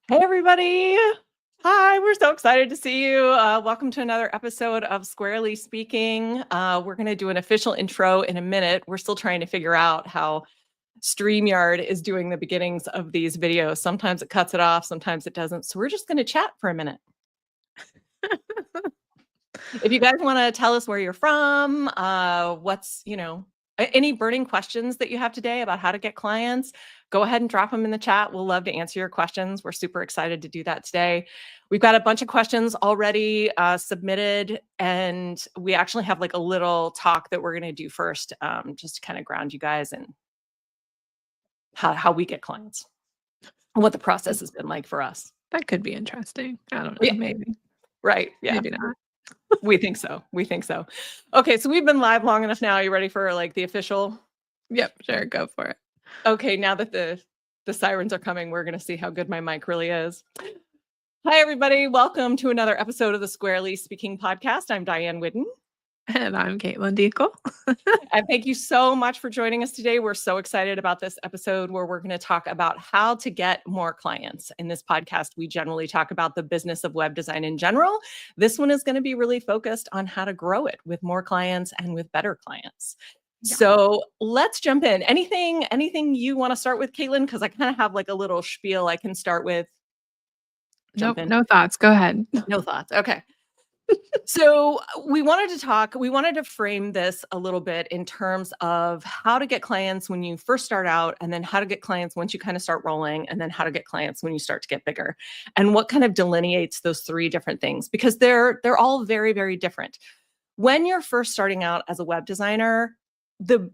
Hey, everybody. Hi, we're so excited to see you. Welcome to another episode of Squarely Speaking. We're going to do an official intro in a minute. We're still trying to figure out how StreamYard is doing the beginnings of these videos. Sometimes it cuts it off, sometimes it doesn't. So we're just going to chat for a minute. If you guys want to tell us where you're from, any burning questions that you have today about how to get clients, go ahead and drop them in the chat. We'll love to answer your questions. We're super excited to do that today. We've got a bunch of questions already submitted, and we actually have like a little talk that we're going to do first, just to kind of ground you guys in how we get clients and what the process has been like for us. That could be interesting. I don't know. Yeah. Maybe. Right. Yeah. Maybe not. We think so. Okay, so we've been live long enough now. Are you ready for like the official? Yep, sure, go for it. Okay, now that the sirens are coming, we're going to see how good my mic really is. Hi, everybody. Welcome to another episode of the Squarely Speaking podcast. I'm Diane Whidden. And I'm Katelyn Deacle. And thank you so much for joining us today. We're so excited about this episode where we're going to talk about how to get more clients. In this podcast, we generally talk about the business of web design in general. This one is going to be really focused on how to grow it with more clients and with better clients. Yeah. So let's jump in. Anything you want to start with, Katelyn? Because I kind of have like a little spiel I can start with. Nope, no thoughts. Go ahead. No thoughts. Okay. So we wanted to frame this a little bit in terms of how to get clients when you first start out, and then how to get clients once you kind of start rolling, and then how to get clients when you start to get bigger, and what kind of delineates those three different things, because they're all very, very different. When you're first starting out as a web designer, the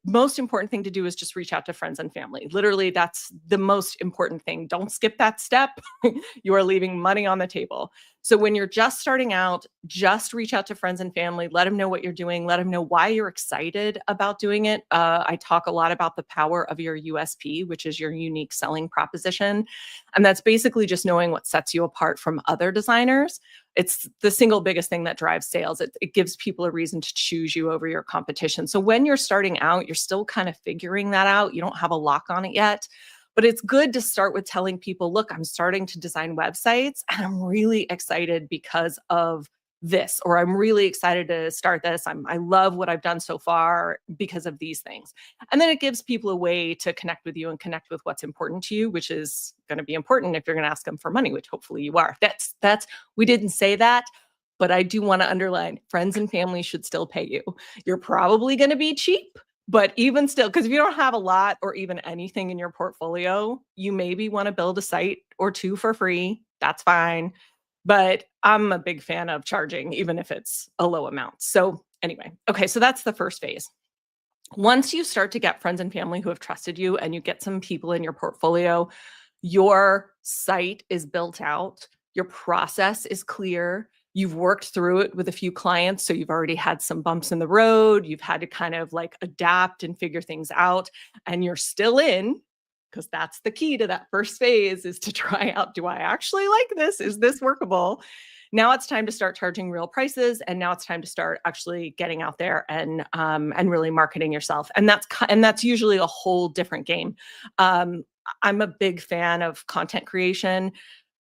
most important thing to do is just reach out to friends and family. Literally, that's the most important thing. Don't skip that step. You are leaving money on the table. So when you're just starting out, just reach out to friends and family. Let them know what you're doing. Let them know why you're excited about doing it. I talk a lot about the power of your USP, which is your unique selling proposition. And that's basically just knowing what sets you apart from other designers. It's the single biggest thing that drives sales. It gives people a reason to choose you over your competition. So when you're starting out, you're still kind of figuring that out. You don't have a lock on it yet. But it's good to start with telling people, look, I'm starting to design websites and I'm really excited because of this, or I'm really excited to start this. I love what I've done so far because of these things. And then it gives people a way to connect with you and connect with what's important to you, which is going to be important if you're going to ask them for money, which hopefully you are. We didn't say that, but I do want to underline, friends and family should still pay you. You're probably going to be cheap. But even still, because if you don't have a lot or even anything in your portfolio, you maybe want to build a site or two for free. That's fine. But I'm a big fan of charging, even if it's a low amount. So anyway, okay, so that's the first phase. Once you start to get friends and family who have trusted you and you get some people in your portfolio, your site is built out, your process is clear. You've worked through it with a few clients, so you've already had some bumps in the road. You've had to kind of like adapt and figure things out, and you're still in, because that's the key to that first phase, is to try out, do I actually like this? Is this workable? Now it's time to start charging real prices, and now it's time to start actually getting out there and really marketing yourself. And that's usually a whole different game. I'm a big fan of content creation,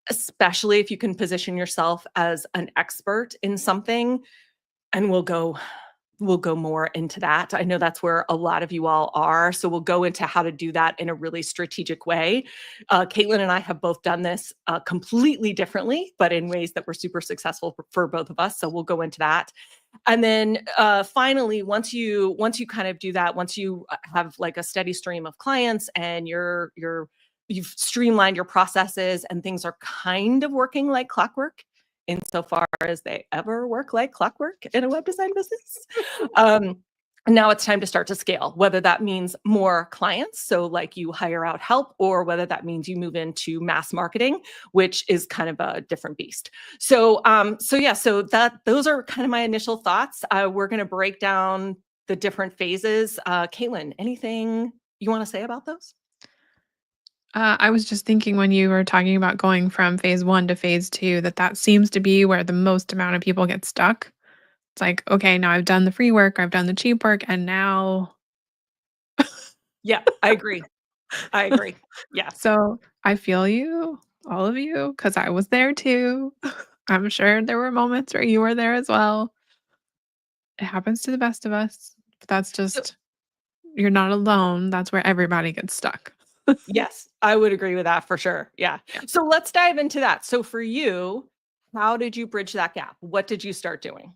especially if you can position yourself as an expert in something, and we'll go more into that. I know that's where a lot of you all are, so we'll go into how to do that in a really strategic way. Katelyn and I have both done this completely differently, but in ways that were super successful for both of us, so we'll go into that. And then finally, once you kind of do that, once you have like a steady stream of clients and you've streamlined your processes and things are kind of working like clockwork, insofar as they ever work like clockwork in a web design business. Now it's time to start to scale, whether that means more clients, so like you hire out help, or whether that means you move into mass marketing, which is kind of a different beast. So those are kind of my initial thoughts. We're going to break down the different phases. Katelyn, anything you want to say about those? I was just thinking when you were talking about going from phase 1 to phase 2, that seems to be where the most amount of people get stuck. It's like, okay, now I've done the free work, I've done the cheap work, and now. Yeah, I agree. Yeah. So I feel you. all of you, because I was there too. I'm sure there were moments where you were there as well. It happens to the best of us. But that's So just you're not alone. That's where everybody gets stuck. yes, I would agree with that for sure. Yeah. Yeah. So let's dive into that. So for you, how did you bridge that gap? What did you start doing?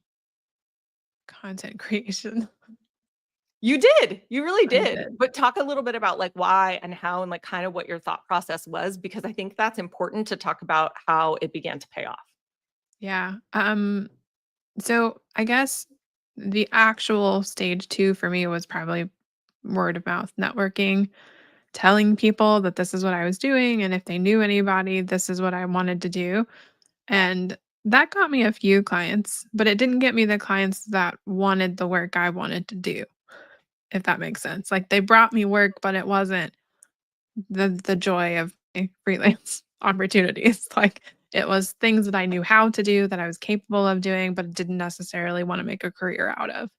Content creation. You did. You really I did. did. But talk a little bit about like why and how and like kind of what your thought process was because I think that's important to talk about how it began to pay off. Yeah. So I guess the actual stage 2 for me was probably word of mouth networking, telling people that this is what I was doing, and if they knew anybody, this is what I wanted to do. And that got me a few clients, but it didn't get me the clients that wanted the work I wanted to do, if that makes sense. Like they brought me work, but it wasn't the joy of my freelance opportunities. Like it was things that I knew how to do, that I was capable of doing, but didn't necessarily want to make a career out of.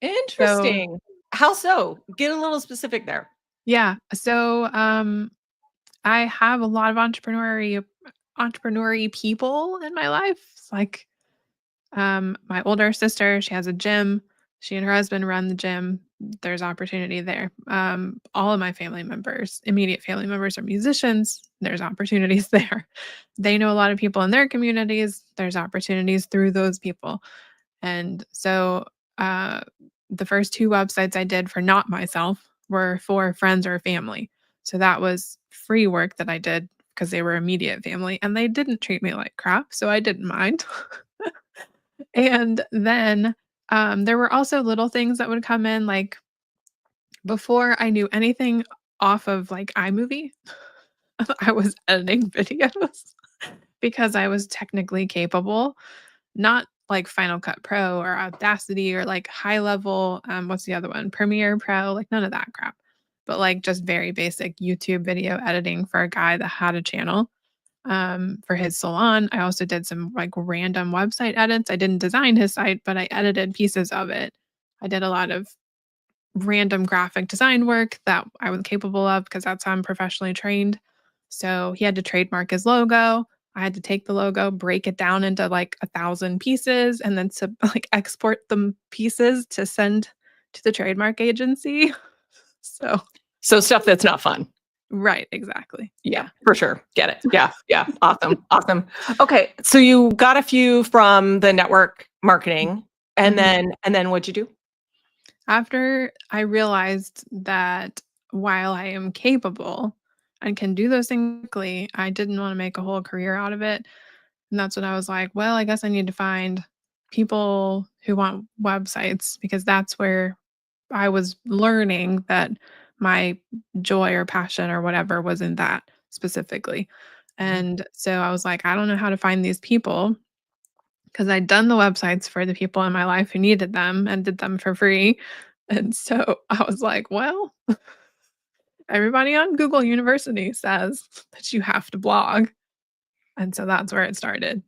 So, Interesting. How so? Get a little specific there. yeah. So, I have a lot of entrepreneur people in my life. It's like my older sister, she has a gym. She and her husband run the gym. There's opportunity there. All of my family members, immediate family members, are musicians. There's opportunities there. They know a lot of people in their communities. There's opportunities through those people. And so uh, the first two websites I did for not myself were for friends or family. So that was free work that I did because they were immediate family and they didn't treat me like crap. So I didn't mind. And then, there were also little things that would come in, like, before I knew anything off of, like, iMovie, I was editing videos because I was technically capable, not like Final Cut Pro or Audacity or, like, high level, what's the other one? Premiere Pro, like, none of that crap, but, like, just very basic YouTube video editing for a guy that had a channel. For his salon. I also did some like random website edits. I didn't design his site, but I edited pieces of it. I did a lot of random graphic design work that I was capable of because that's how I'm professionally trained. So he had to trademark his logo. I had to take the logo, break it down into like 1,000 pieces, and then to like export the pieces to send to the trademark agency. So, So stuff that's not fun. right, exactly. Yeah, Yeah. for sure. Get it. Yeah, yeah. Awesome, awesome. Okay, so you got a few from the network marketing, Mhm. and then what'd you do? After I realized that while I am capable and can do those things quickly, I didn't want to make a whole career out of it. And that's when I was like, well, I guess I need to find people who want websites because that's where I was learning that my joy or passion or whatever was in that specifically. Mhm. And so I was like, I don't know how to find these people because I'd done the websites for the people in my life who needed them and did them for free. And so I was like, well, everybody on Google University says that you have to blog. And so that's where it started.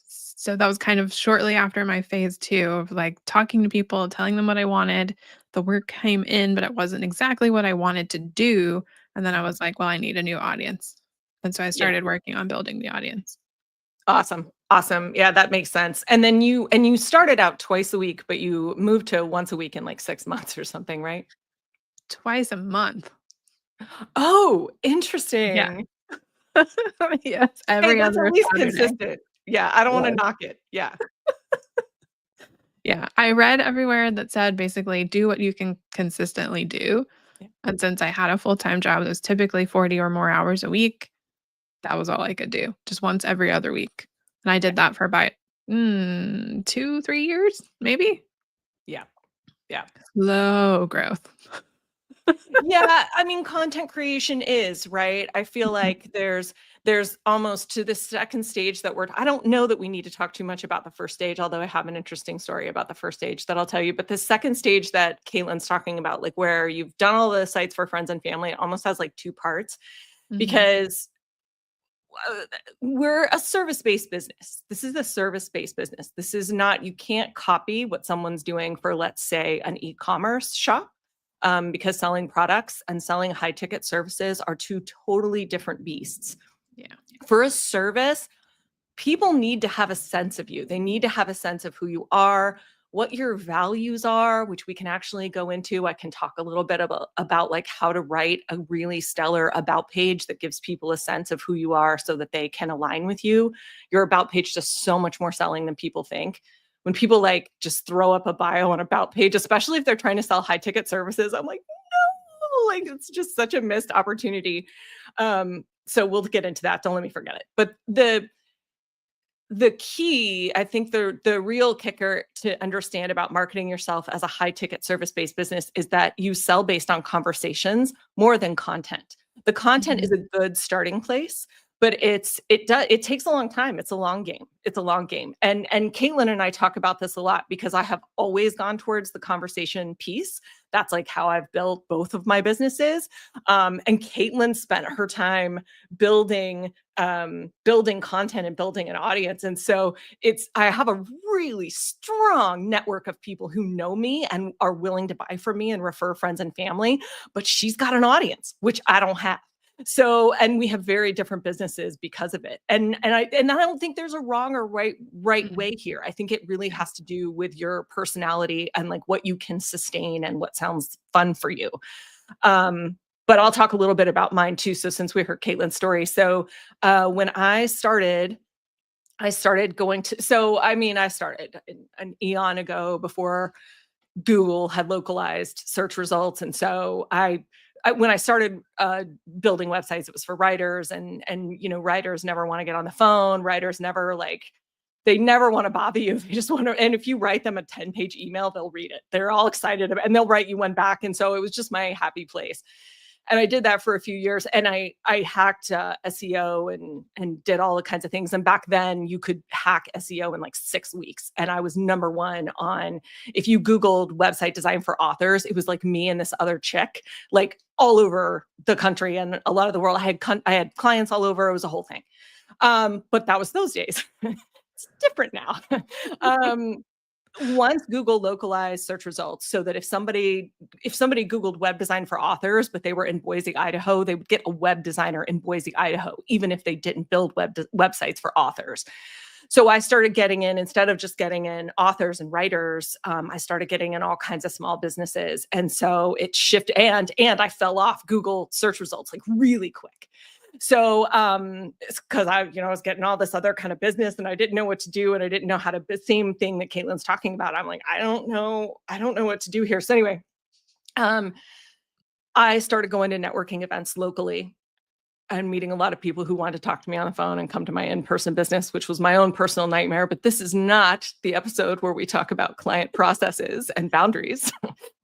So that was kind of shortly after my phase 2 of like talking to people, telling them what I wanted. The work came in, but it wasn't exactly what I wanted to do. And then I was like, well, I need a new audience. And so I Yeah. started working on building the audience. Awesome. Awesome. Yeah, that makes sense. And then you started out twice a week, but you moved to once a week in like 6 months or something, right? Twice a month. Oh, Yeah. interesting. Yes, Hey, every that's at other least Saturday. consistent. Yeah, I don't wanna Yes. knock it. Yeah. Yeah, I read everywhere that said basically do what you can consistently do. Yeah. And since I had a full-time job that was typically 40 or more hours a week, that was all I could do, just once every other week. And I Yeah. did that for about 2, 3 years, maybe. Yeah. Yeah. Slow growth. Yeah, I mean, content creation is, right? I feel Mhm, like there's almost to the second stage that I don't know that we need to talk too much about the first stage, although I have an interesting story about the first stage that I'll tell you. But the second stage that Caitlin's talking about, like where you've done all the sites for friends and family, it almost has like two parts mhm, because uh, we're a service-based business. This is a service-based business. This is not, you can't copy what someone's doing for, let's say, an e-commerce shop, because selling products and selling high-ticket services are two totally different beasts. Yeah. For a service, people need to have a sense of you. They need to have a sense of who you are, what your values are, which we can actually go into. I can talk a little bit about like how to write a really stellar about page that gives people a sense of who you are so that they can align with you. Your about page does so much more selling than people think. When people like just throw up a bio on about page, especially if they're trying to sell high ticket services, I'm like, no, like it's just such a missed opportunity. So we'll get into that. Don't let me forget it. But the key, I think the real kicker to understand about marketing yourself as a high ticket service based business is that you sell based on conversations more than content. The content is Mhm. a good starting place, but it takes a long time. It's a long game. It's a long game. And Katelyn and I talk about this a lot because I have always gone towards the conversation piece. That's like how I've built both of my businesses. And Katelyn spent her time building building content and building an audience. And so I have a really strong network of people who know me and are willing to buy from me and refer friends and family, but she's got an audience, which I don't have. So, and we have very different businesses because of it. And I don't think there's a wrong or right Mm-mm. way here. I think it really Yeah. has to do with your personality and like what you can sustain and what sounds fun for you. But I'll talk a little bit about mine too. So since we heard Caitlin's story, so when I started going to. So I mean, I started an eon ago before Google had localized search results, and so when I started building websites, it was for writers, and you know, writers never want to get on the phone. Writers never like. They never want to bother you. They just want to, and if you write them a 10-page email, they'll read it. They're all excited about, and they'll write you one back. And so it was just my happy place. And I did that for a few years, and I hacked SEO and did all the kinds of things. And back then, you could hack SEO in like 6 weeks, and I was number one on. If you Googled website design for authors, it was like me and this other chick, like all over the country and a lot of the world. I had clients all over. It was a whole thing. But that was those days. It's different now. um, Once Google localized search results so that if somebody Googled web design for authors, but they were in Boise, Idaho, they would get a web designer in Boise, Idaho, even if they didn't build websites for authors. So I started getting in, instead of just getting in authors and writers, I started getting in all kinds of small businesses. And so it shifted, and I fell off Google search results like really quick. So it's because I was getting all this other kind of business and I didn't know what to do and I didn't know how to, the same thing that Caitlin's talking about. I'm like, I don't know what to do here. So anyway, um, I started going to networking events locally and meeting a lot of people who wanted to talk to me on the phone and come to my in-person business, which was my own personal nightmare. But this is not the episode where we talk about client processes and boundaries.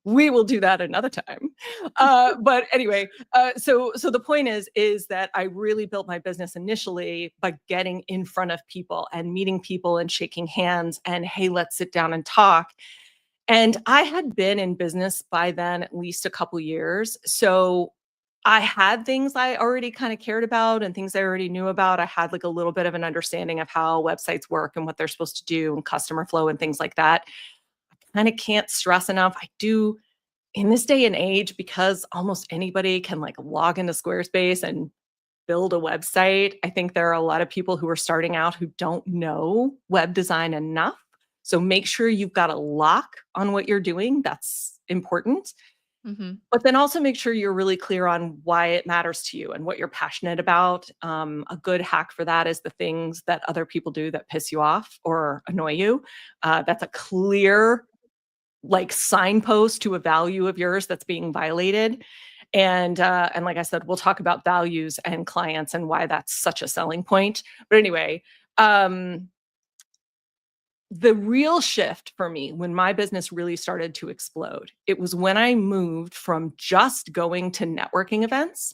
We will do that another time. But anyway, so the point is that I really built my business initially by getting in front of people and meeting people and shaking hands and, hey, let's sit down and talk. And I had been in business by then at least a couple years. So I had things I already kind of cared about and things I already knew about. I had like a little bit of an understanding of how websites work and what they're supposed to do and customer flow and things like that. Kind of can't stress enough. I do in this day and age, because almost anybody can like log into Squarespace and build a website. I think there are a lot of people who are starting out who don't know web design enough. So make sure you've got a lock on what you're doing. That's important. Mhm. But then also make sure you're really clear on why it matters to you and what you're passionate about. A good hack for that is the things that other people do that piss you off or annoy you. That's a clear like signpost to a value of yours that's being violated. And like I said, we'll talk about values and clients and why that's such a selling point. But anyway, um, the real shift for me when my business really started to explode, it was when I moved from just going to networking events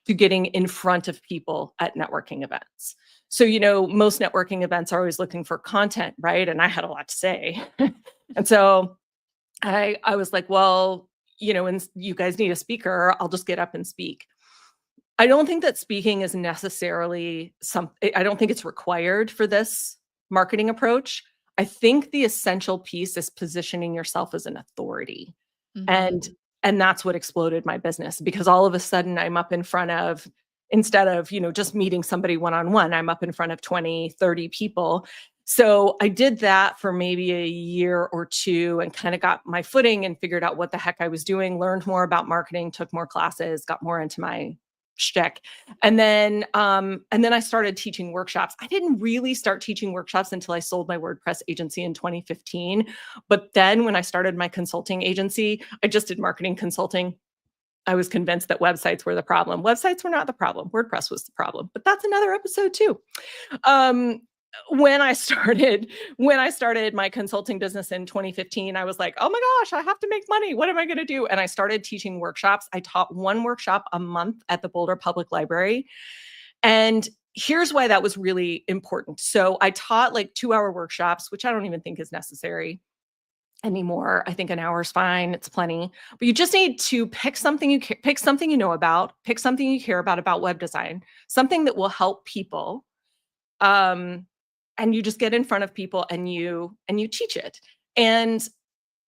to getting in front of people at networking events. So, most networking events are always looking for content, right? And I had a lot to say. And so I was like, well, and you guys need a speaker, I'll just get up and speak. I don't think that speaking is necessarily I don't think it's required for this marketing approach. I think the essential piece is positioning yourself as an authority. Mhm. And and that's what exploded my business because all of a sudden I'm up in front of instead of, just meeting somebody one-on-one. I'm up in front of 20, 30 people. So I did that for maybe a year or two and kind of got my footing and figured out what the heck I was doing, learned more about marketing, took more classes, got more into my shtick. And then I started teaching workshops. I didn't really start teaching workshops until I sold my WordPress agency in 2015. But then when I started my consulting agency, I just did marketing consulting. I was convinced that websites were the problem. Websites were not the problem. WordPress was the problem. But that's another episode too. Um, when I started my consulting business in 2015, I was like, "Oh my gosh, I have to make money. What am I going to do?" And I started teaching workshops. I taught one workshop a month at the Boulder Public Library. And here's why that was really important. So I taught like 2-hour workshops, which I don't even think is necessary anymore. I think an hour is fine. It's plenty. But you just need to pick something pick something you know about, pick something you care about web design, something that will help people. Um, and you just get in front of people and you teach it. And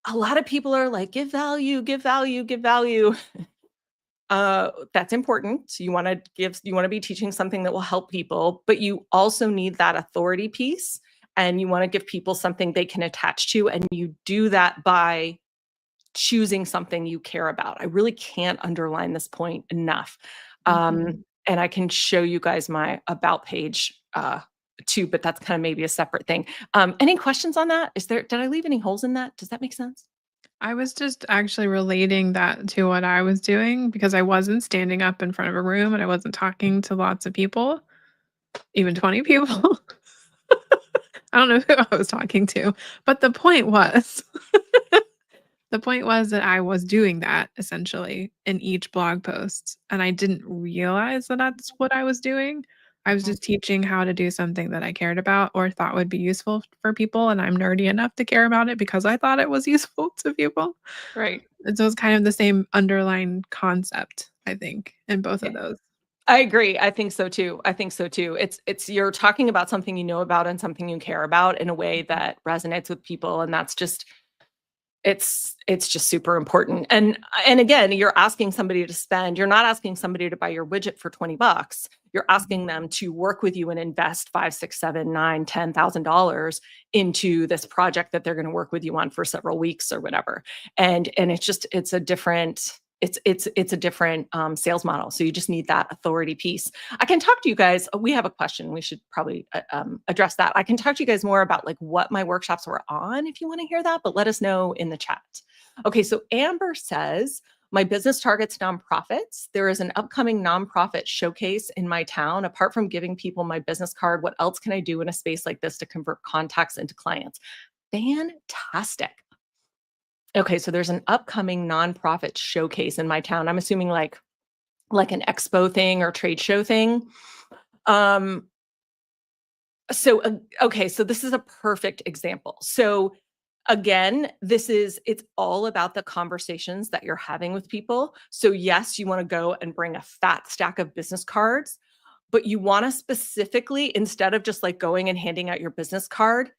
a lot of people are like, give value, give value, give value. That's important. You want to be teaching something that will help people, but you also need that authority piece, and you want to give people something they can attach to. And you do that by choosing something you care about. I really can't underline this point enough. And I can show you guys my about page too, but that's kind of maybe a separate thing. Any questions on that? Did I leave any holes in that? Does that make sense? I was just actually relating that to what I was doing because I wasn't standing up in front of a room and I wasn't talking to lots of people, even 20 people. I don't know who I was talking to, but the point was that I was doing that essentially in each blog post, and I didn't realize that that's what I was doing. I was Mhm. just teaching how to do something that I cared about or thought would be useful for people, and I'm nerdy enough to care about it because I thought it was useful to people. Right. And so it's kind of the same underlying concept, I think, in both Yeah. of those. I agree. I think so too. I think so too. It's you're talking about something you know about and something you care about in a way that resonates with people, and that's just it's just super important. And again, you're not asking somebody to buy your widget for $20. You're asking them to work with you and invest 5, 6, 7, 9, $10,000 into this project that they're going to work with you on for several weeks or whatever. And it's a different it's a different sales model. So you just need that authority piece. I can talk to you guys. We have a question. We should probably address that. I can talk to you guys more about like what my workshops were on if you want to hear that, but let us know in the chat. Okay, so Amber says, my business targets nonprofits. There is an upcoming nonprofit showcase in my town. Apart from giving people my business card, what else can I do in a space like this to convert contacts into clients? Fantastic. Okay, so there's an upcoming nonprofit showcase in my town. I'm assuming like an expo thing or trade show thing. Um, okay, so this is a perfect example. So again, it's all about the conversations that you're having with people. So yes, you want to go and bring a fat stack of business cards, but you want to specifically, instead of just like going and handing out your business card,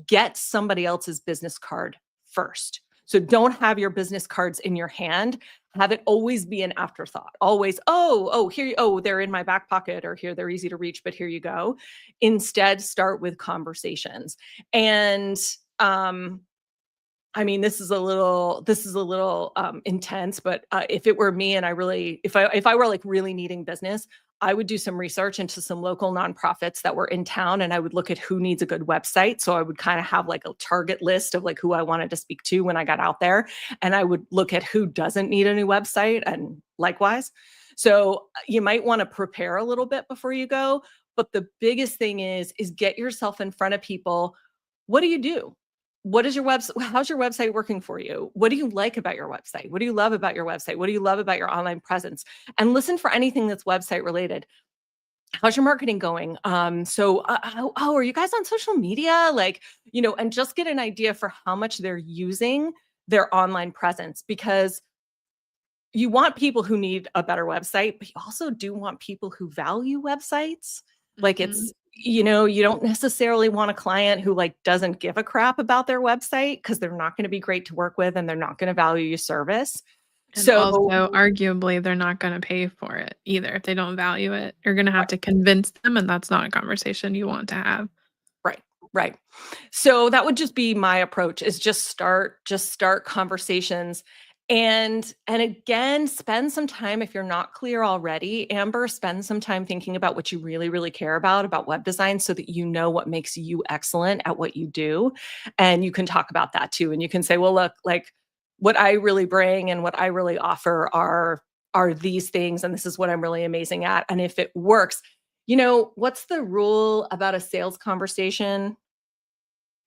get somebody else's business card first. So don't have your business cards in your hand. Have it always be an afterthought. Always, they're in my back pocket, or here they're easy to reach, but here you go. Instead, start with conversations. And I mean, this is a little intense, but if it were me and if I were like really needing business, I would do some research into some local nonprofits that were in town, and I would look at who needs a good website. So I would kind of have like a target list of like who I wanted to speak to when I got out there, and I would look at who doesn't need a new website, and likewise. So you might want to prepare a little bit before you go, but the biggest thing is get yourself in front of people. What do you do? What is your website? How's your website working for you? What do you like about your website? What do you love about your website? What do you love about your online presence? And listen for anything that's website related. How's your marketing going? Are you guys on social media? And just get an idea for how much they're using their online presence, because you want people who need a better website, but you also do want people who value websites. Like Mhm. you don't necessarily want a client who like doesn't give a crap about their website, because they're not going to be great to work with and they're not going to value your service. And So also, arguably, they're not gonna pay for it either if they don't value it. You're gonna have right, to convince them, and that's not a conversation you want to have. right, right. So that would just be my approach is just start conversations and again, spend some time if you're not clear already, Amber, spend some time thinking about what you really, really care about web design so that you know what makes you excellent at what you do. And you can talk about that too. And you can say, well, look, like what I really bring and what I really offer are these things, and this is what I'm really amazing at. And if it works, what's the rule about a sales conversation?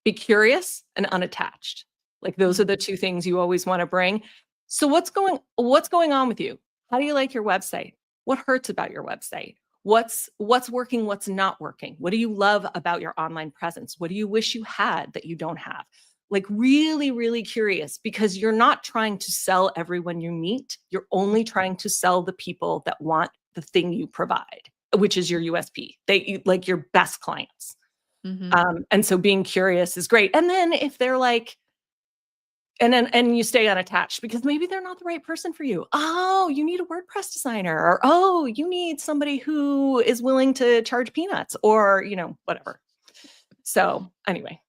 Be curious and unattached. Like those are Mhm. the 2 things you always wanna bring. So what's going on with you? How do you like your website? What hurts about your website? What's working, what's not working? What do you love about your online presence? What do you wish you had that you don't have? Like really, really curious because you're not trying to sell everyone you meet. You're only trying to sell the people that want the thing you provide, which is your USP. Like your best clients. Mhm. And so being curious is great. And then if they're like, and you stay unattached because maybe they're not the right person for you. Oh, you need a WordPress designer, or oh, you need somebody who is willing to charge peanuts, or whatever. So anyway,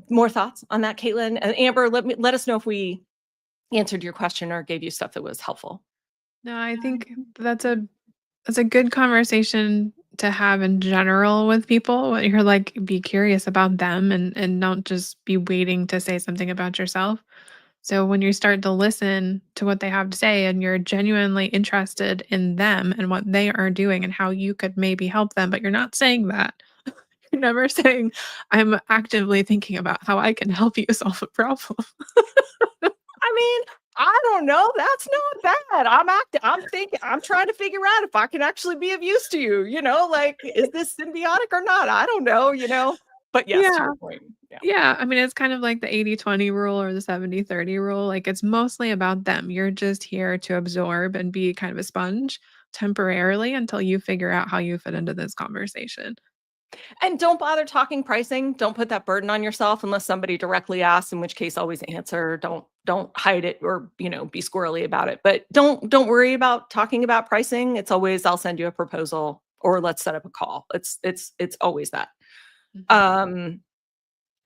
more thoughts on that, Caitlin and Amber. Let us know if we answered your question or gave you stuff that was helpful. No, I think that's a good conversation to have in general with people. When you're like, be curious about them and don't just be waiting to say something about yourself. So when you start to listen to what they have to say and you're genuinely interested in them and what they are doing and how you could maybe help them, but you're not saying that. You're never saying, I'm actively thinking about how I can help you solve a problem. I mean, I don't know. That's not bad. I'm thinking. I'm trying to figure out if I can actually be of use to you. Like, is this symbiotic or not? I don't know. But yes, to Yeah. your point. Yeah. Yeah, I mean, it's kind of like the 80-20 rule or the 70-30 rule. Like, it's mostly about them. You're just here to absorb and be kind of a sponge temporarily until you figure out how you fit into this conversation. And don't bother talking pricing. Don't put that burden on yourself unless somebody directly asks. In which case, always answer. Don't hide it or be squirrely about it. But don't worry about talking about pricing. It's always I'll send you a proposal or let's set up a call. It's always that. Mhm, Um,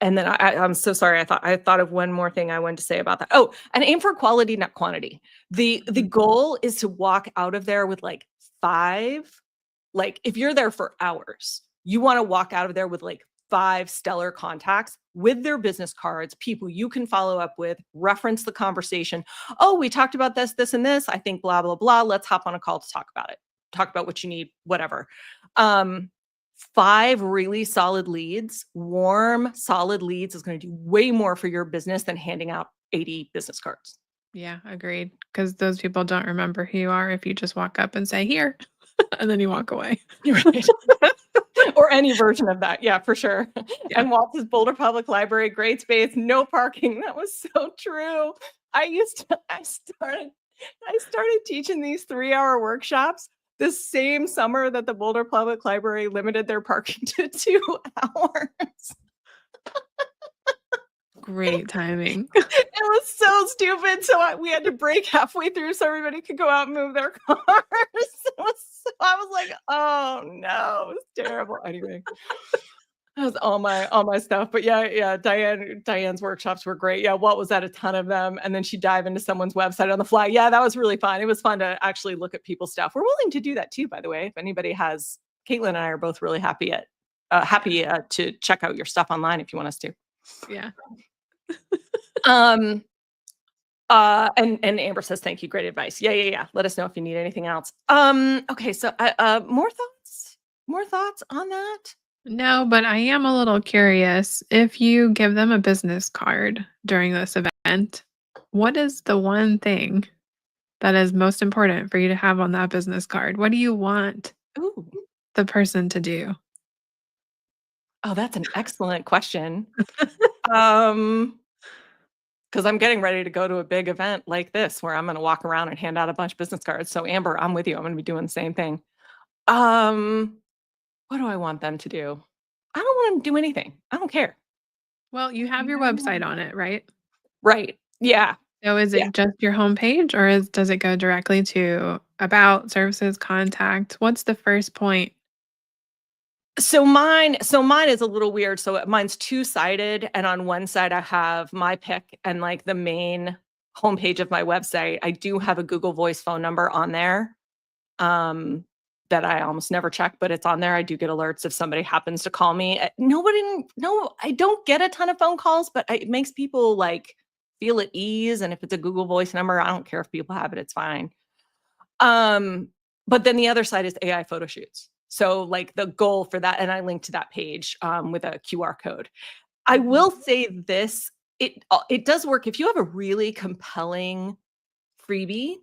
And then I'm so sorry. I thought of one more thing I wanted to say about that. Oh, and aim for quality, not quantity. The mhm. goal is to walk out of there with like 5. Like if you're there for hours, you want to walk out of there with like 5 stellar contacts with their business cards, people you can follow up with, reference the conversation. Oh, we talked about this, this, and this. I think blah, blah, blah. Let's hop on a call to talk about it. Talk about what you need, whatever. Um, 5 really solid leads, warm, solid leads is going to do way more for your business than handing out 80 business cards. Yeah, agreed. Because those people don't remember who you are if you just walk up and say, "Here," and then you walk away. You're right. Or any version of that. Yeah, for sure. Yeah. And Walt's Boulder Public Library, great space, no parking. That was so true. I started teaching these 3-hour workshops the same summer that the Boulder Public Library limited their parking to 2 hours. Great timing. It was so stupid. So we had to break halfway through so everybody could go out and move their cars. I was like, oh no, it was terrible. Anyway, that was all my stuff. But yeah, yeah, Diane's workshops were great. Yeah, Walt was at a ton of them, and then she'd dive into someone's website on the fly. Yeah, that was really fun. It was fun to actually look at people's stuff. We're willing to do that too, by the way. If anybody has, Caitlin and I are both really Yeah, happy to check out your stuff online if you want us to. yeah. Um, and Amber says, "Thank you, great advice." Yeah, yeah, yeah. Let us know if you need anything else. Okay, so more thoughts? More thoughts on that? No, but I am a little curious. If you give them a business card during this event, what is the one thing that is most important for you to have on that business card? What do you want Ooh, the person to do? oh, that's an excellent question. Um, because I'm getting ready to go to a big event like this where I'm going to walk around and hand out a bunch of business cards. So Amber, I'm with you. I'm going to be doing the same thing. Um, what do I want them to do? I don't want them to do anything. I don't care. Well, you have your website on it, right? Right. Yeah. So is Yeah. it just your homepage or does it go directly to about, services, contact? What's the first point? So mine is a little weird. So mine's two-sided, and on one side I have my pick and like the main homepage of my website. I do have a Google Voice phone number on there. Um that I almost never check, but it's on there. I do get alerts if somebody happens to call me. No, I don't get a ton of phone calls, but it makes people like feel at ease. And if it's a Google Voice number, I don't care if people have it, it's fine. Um, but then the other side is AI photo shoots. So like the goal for that, and I linked to that page with a QR code. I Mhm, will say this: it does work if you have a really compelling freebie.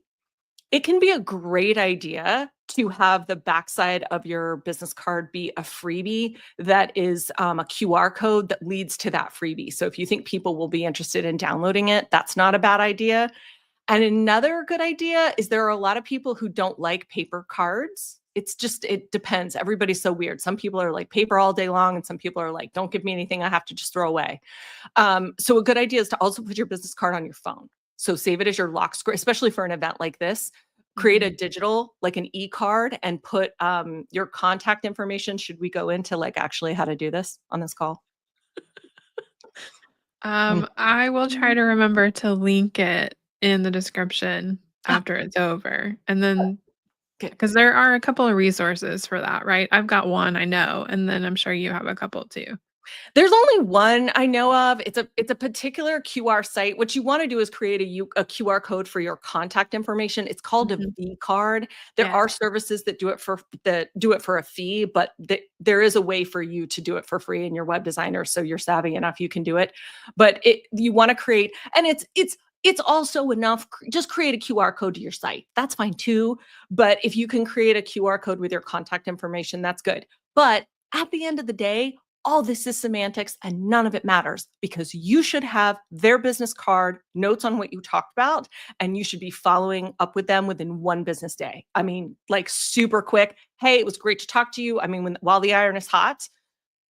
It can be a great idea to have the backside of your business card be a freebie that is a QR code that leads to that freebie. So if you think people will be interested in downloading it, that's not a bad idea. And another good idea is there are a lot of people who don't like paper cards. It depends. Everybody's so weird. Some people are like paper all day long, and some people are like, don't give me anything I have to just throw away. So a good idea is to also put your business card on your phone. So save it as your lock screen, especially for an event like this. Create a mhm. digital, like an e-card, and put your contact information. Should we go into like actually how to do this on this call? Mm. I will try to remember to link it in the description Ah, after it's over, and then good. because there are a couple of resources for that, right? I've got one I know, and then I'm sure you have a couple too. There's only one I know of. It's a particular QR site. What you wanna do is create a QR code for your contact information. It's called a Mhm. V card. There Yeah. are services that do it for a fee, but there is a way for you to do it for free, and you're web designer, so you're savvy enough, you can do it. But you wanna create, and it's also enough, just create a QR code to your site. That's fine too. But if you can create a QR code with your contact information, that's good. But at the end of the day, all this is semantics and none of it matters, because you should have their business card, notes on what you talked about, and you should be following up with them within one business day. I mean, like super quick. Hey, it was great to talk to you. I mean, while the iron is hot,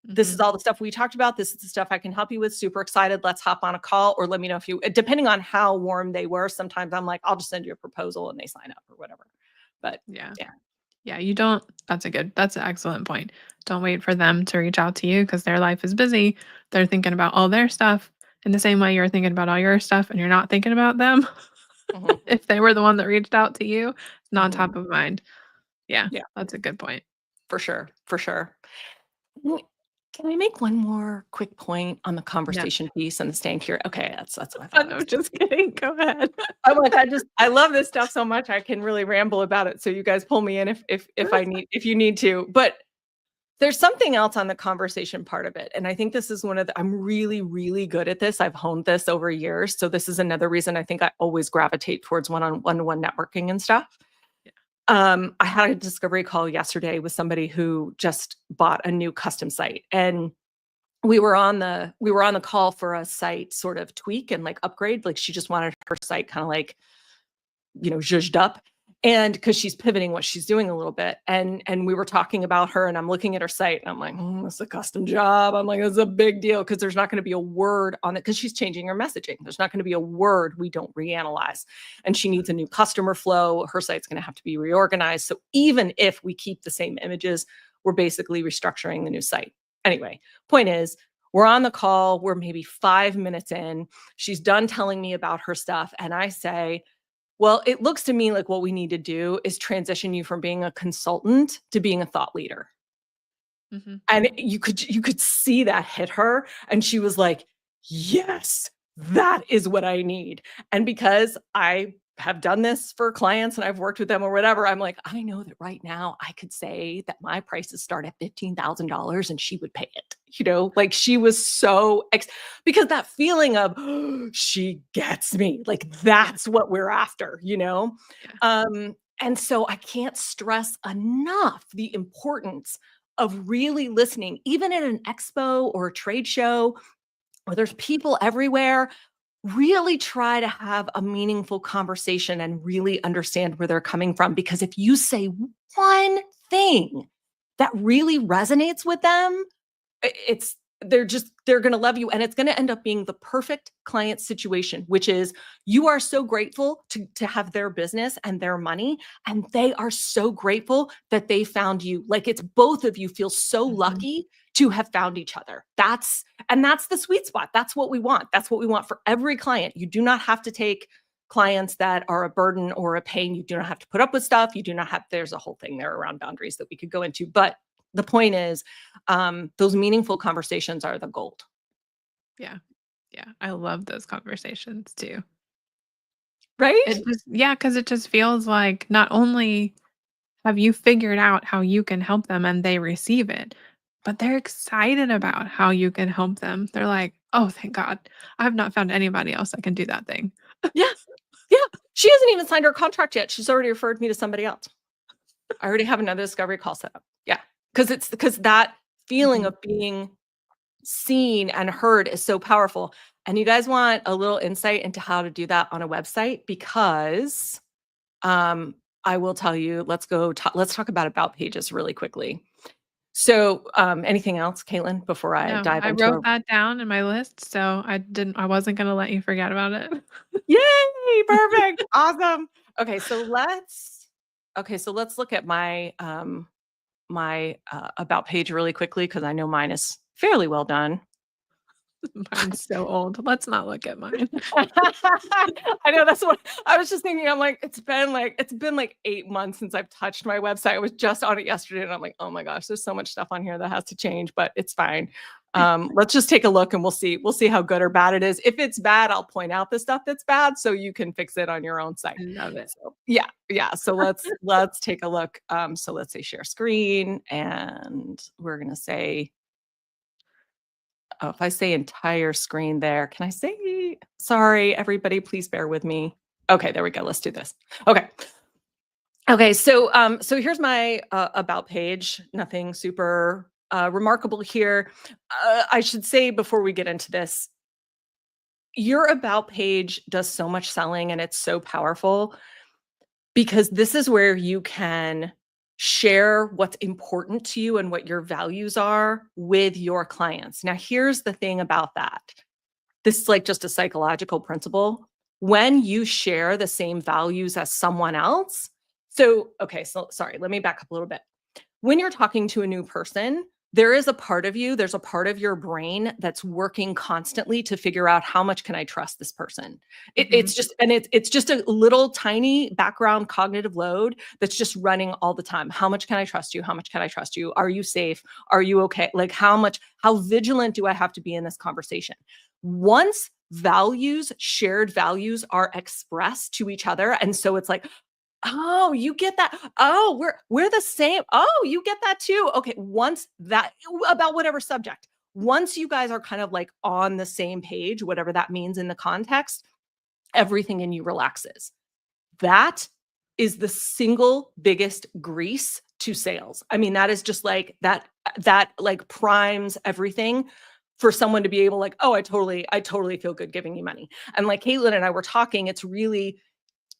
this is Mhm. all the stuff we talked about. This is the stuff I can help you with. Super excited. Let's hop on a call, or let me know if depending on how warm they were. Sometimes I'm like, I'll just send you a proposal and they sign up or whatever. But Yeah. yeah. Yeah, you don't that's an excellent point. Don't wait for them to reach out to you because their life is busy. They're thinking about all their stuff in the same way you're thinking about all your stuff and you're not thinking about them. Mhm, If they were the one that reached out to you, it's not mhm. top of mind. Yeah, Yeah, that's a good point. for sure. For sure. Mm, Can I make one more quick point on the Yeah. conversation piece and the staying curious? Okay, that's what I thought. No, just kidding. Go ahead. I'm like, I love this stuff so much I can really ramble about it. So you guys pull me in if you need to. But there's something else on the conversation part of it. And I think this is I'm really, really good at this. I've honed this over years. So this is another reason I think I always gravitate towards one-on-one networking and stuff. Yeah. I had a discovery call yesterday with somebody who just bought a new custom site, and we were on the call for a site sort of tweak and like upgrade. Like she just wanted her site kind of like, zhuzhed up. And because she's pivoting what she's doing a little bit. And we were talking about her, and I'm looking at her site and I'm like, this is a custom job. I'm like, it's a big deal because there's not going to be a word on it because she's changing her messaging. There's not going to be a word we don't reanalyze. And she needs a new customer flow. Her site's going to have to be reorganized. So even if we keep the same images, we're basically restructuring the new site. Anyway, point is, we're on the call. We're maybe 5 minutes in. She's done telling me about her stuff. And I say, well, it looks to me like what we need to do is transition you from being a consultant to being a thought leader. Mhm. And you could see that hit her, and she was like, "Yes, that is what I need." And because I have done this for clients and I've worked with them or whatever, I'm like, I know that right now I could say that my prices start at $15,000 and she would pay it. Like she was because that feeling of she gets me. Like Yeah, that's what we're after. yeah. And so I can't stress enough the importance of really listening, even at an expo or a trade show where there's people everywhere. Really try to have a meaningful conversation and really understand where they're coming from. Because if you say one thing that really resonates with them, it's they're going to love you, and it's going to end up being the perfect client situation, which is you are so grateful to have their business and their money, and they are so grateful that they found you. Like, it's both of you feel so Mhm. lucky to have found each other. That's the sweet spot. That's what we want. That's what we want for every client. You do not have to take clients that are a burden or a pain. You do not have to put up with stuff. You do not have, there's a whole thing there around boundaries that we could go into. But the point is, those meaningful conversations are the gold, Yeah. Yeah. I love those conversations too. right? It just yeah, because it just feels like not only have you figured out how you can help them and they receive it, but they're excited about how you can help them. They're like, "Oh, thank God. I have not found anybody else that can do that thing." Yeah, yeah. She hasn't even signed her contract yet. She's already referred me to somebody else. I already have another discovery call set up. Yeah, because that feeling Mhm. of being seen and heard is so powerful. And you guys want a little insight into how to do that on a website? Because um, I will tell you. Let's talk about pages really quickly. So, anything else, Caitlin, before I No, dive I into wrote a that down in my list, so I wasn't gonna let you forget about it. yay, perfect, awesome. Okay, so let's look at my about page really quickly because I know mine is fairly well done. Mine's so old. Let's not look at mine. I know that's what I was just thinking. I'm like, it's been like 8 months since I've touched my website. I was just on it yesterday and I'm like, oh my gosh, there's so much stuff on here that has to change, but it's fine. Let's just take a look and we'll see how good or bad it is. If it's bad, I'll point out the stuff that's bad so you can fix it on your own site. I love it. So yeah, yeah. So let's take a look. So let's say share screen, and we're gonna say, oh, if I say entire screen there, can I say, sorry, everybody, please bear with me. Okay, there we go. Let's do this. Okay. Okay, so here's my about page. Nothing super remarkable here. I should say before we get into this, your about page does so much selling and it's so powerful because this is where you can share what's important to you and what your values are with your clients. Now, here's the thing about that. This is like just a psychological principle. When you share the same values as someone else, so okay, so sorry, let me back up a little bit. When you're talking to a new person, there is a part of you, there's a part of your brain that's working constantly to figure out how much can I trust this person. Mhm. It's just a little tiny background cognitive load that's just running all the time. How much can I trust you? How much can I trust you? Are you safe? Are you okay? Like, how vigilant do I have to be in this conversation? Once shared values are expressed to each other, and so it's like, oh, you get that. Oh, we're the same. Oh, you get that too. Okay, once that about whatever subject. Once you guys are kind of like on the same page, whatever that means in the context, everything in you relaxes. That is the single biggest grease to sales. I mean, that is just like that like primes everything for someone to be able like, oh, I totally feel good giving you money. And like Caitlin and I were talking, it's really,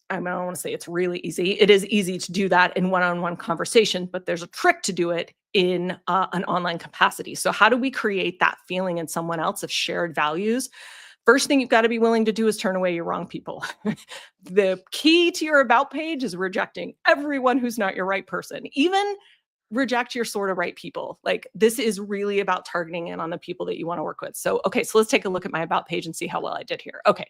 I mean, I don't want to say it's really easy. It is easy to do that in one-on-one conversation, but there's a trick to do it in an online capacity. So how do we create that feeling in someone else of shared values? First thing you've got to be willing to do is turn away your wrong people. The key to your about page is rejecting everyone who's not your right person. Even reject your sort of right people. Like, this is really about targeting in on the people that you want to work with. So, okay, so let's take a look at my about page and see how well I did here. Okay.